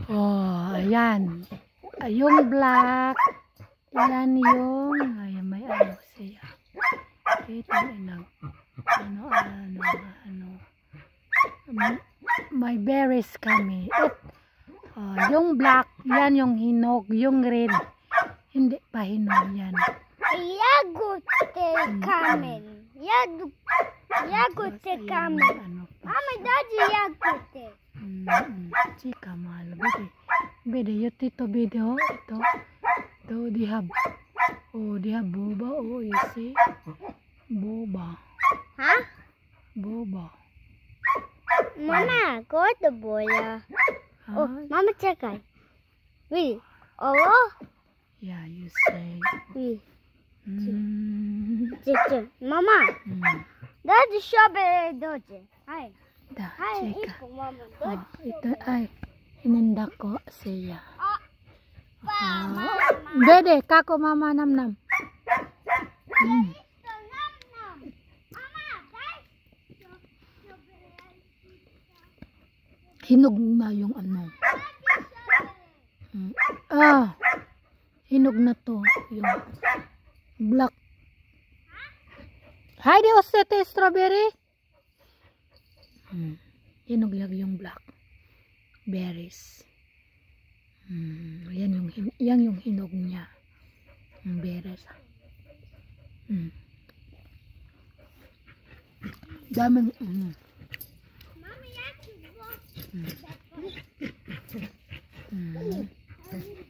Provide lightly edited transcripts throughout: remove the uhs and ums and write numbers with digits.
Oh, ayan. Yung black. Yan yung, ayan, may ano siya. Ito, may berries kami. Yung black, yan yung hinog. Yung red, hindi pa hinog yan. Yagote kamen. Yagote kamen. Mama, daddy yagote. Chika mahal. Bede, yun ito video. Ito, they have boba. Oh, you see? Boba. Huh? Boba. Mama, go to boya. Oh, Mama, check it. Wait. Oh. Yeah, you say. Wait. Mama. That's strawberry doje. Hi. Hi, Chika. Mama. Ito ay ininda ko siya. Bede, kako mama nam. Hinog na yung ano. Hinog na to yung black. Hi, di osete strawberry. Hinog lang yung black berries. Yan yung hinog niya. Yung berries. Daming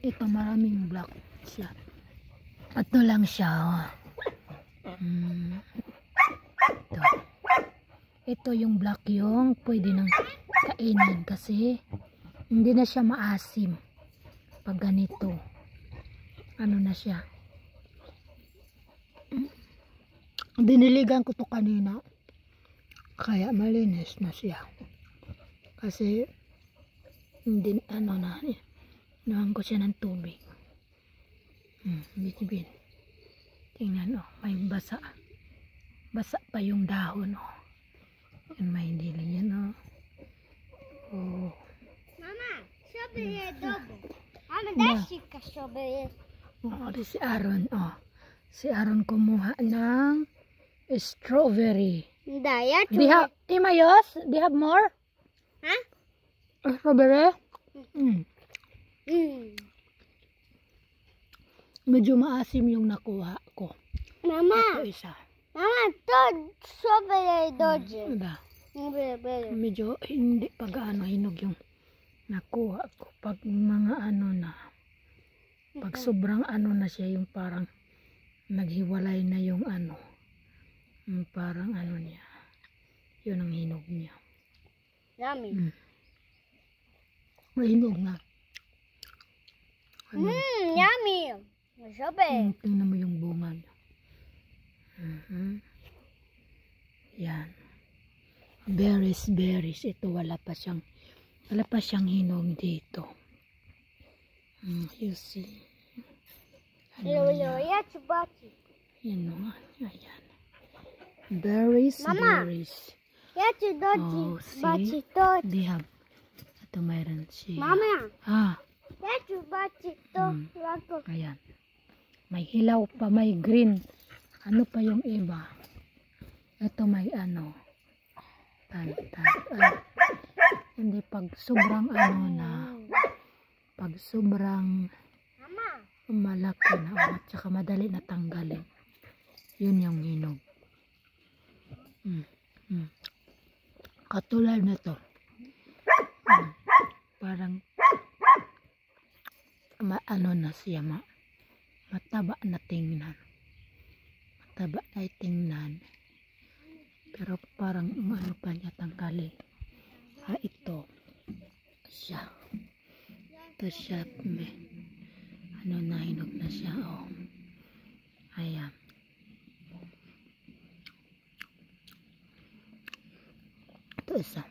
ito maraming black siya. Ito lang siya. Ito yung black yung pwede nang kainin kasi hindi na siya maasim pag ganito. Ano na siya? Diniligan ko to kanina kaya malinis na siya kasi hindi nahan ko siya ng tubig. Bitibin. Tingnan may basa pa yung dahon. Yan may dili yan. Mama, strawberry adobo. Mama, that's strawberry. Si Aaron. Si Aaron kumuha ng strawberry. Timayos? Do you have more? Huh? Strawberry? Medyo maasim yung nakuha ko. Mama. Ito isa. Mama, to strawberry doje. Medyo hindi pag hinog yung nakuha ko. Pag mga pag sobrang na siya yung parang naghiwalay na yung parang niya. Yun ang hinog niya. Yummy. Mahinog na. Yummy. Strawberry. Tingnan mo yung bunga niya. Yan. Berries. Ito wala pa siyang hinog dito. You see. Yan o. Ayan. Berries. See? They have. Ito mayroon siya. Mama. Ayan. May hilaw pa, may green. Ano pa yung iba? Ito may hindi pag sobrang pag sobrang malaki na at saka madali na tanggalin. Yun yung hinog. Katulad na to. Parang na siya mataba na tingnan. Pero parang pa niya tanggalin. Ito siya. Hinog na siya. Ayan. Ito isa.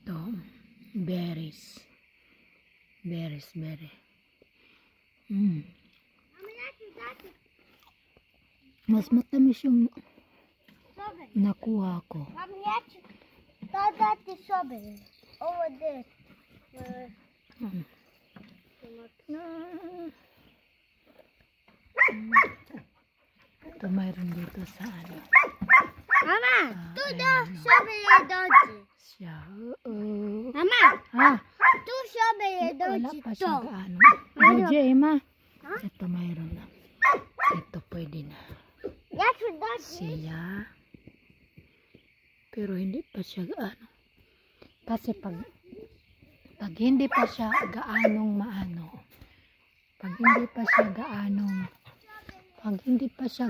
Ito. Berries. Mas matamis yung nakuha ko. Mommy, that's the strawberry. Over there. Ito mayroon dito sa ano. Mama, do the strawberry dodgy. Siya. Mama, Ha? do strawberry Wala dodgy. pa siya Do. gaano. Doji, Emma. Ito mayroon na. Ito pwede na. That's what dodgy. Siya. Pero hindi pa siya gaano. Kasi pag hindi pa siya gaanong maano. Pag hindi pa siya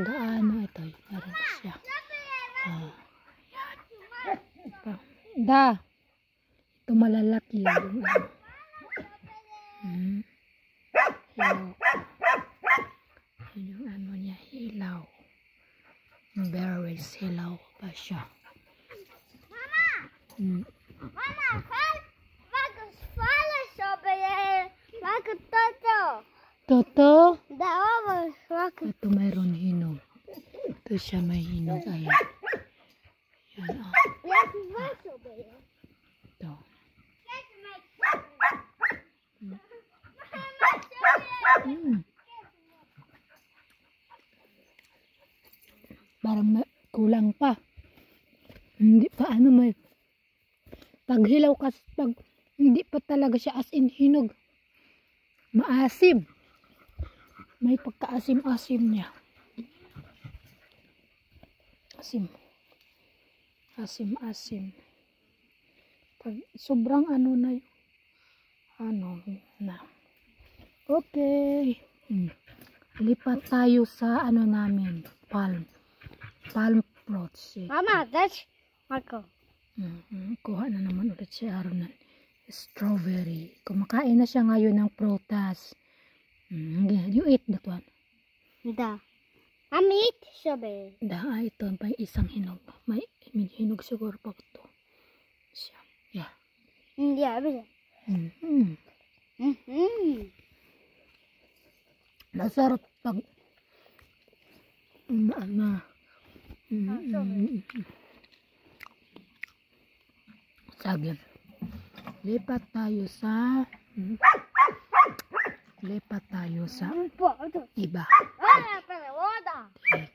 gaano, ito, meron na siya. Yan. Ito malalaki yung ano. Hilaw. Yun yung ano niya, hilaw. Berries, hilaw pa siya. Mama, follow strawberry. Like a toto. Toto? The over rock. Ito mayroon hinog. Ito siya may hinog. Ayan. Yan o. Let's make strawberry. Ito. Parang kulang pa. Hindi pa ano may paghilaw kasi pag hindi pa talaga siya as in hinog. Maasim. May pagkaasim-asim niya. Asim. Asim-asim. Pag sobrang ano na yung ano na. Okay. Lipat tayo sa ano namin. Palm fruits. Mama, that's Marco. Kuha na naman ulit si Aaron ng strawberry. Kumakain na siya ngayon ng prutas. You eat that one. Da. Mommy, eat strawberry. Ito pa isang hinog. May hinog siguro pa ito. Siya. Yeah. Yeah, everything. Masarap pag Sabi. Lipat tayo sa iba. Ah, para water. Okay.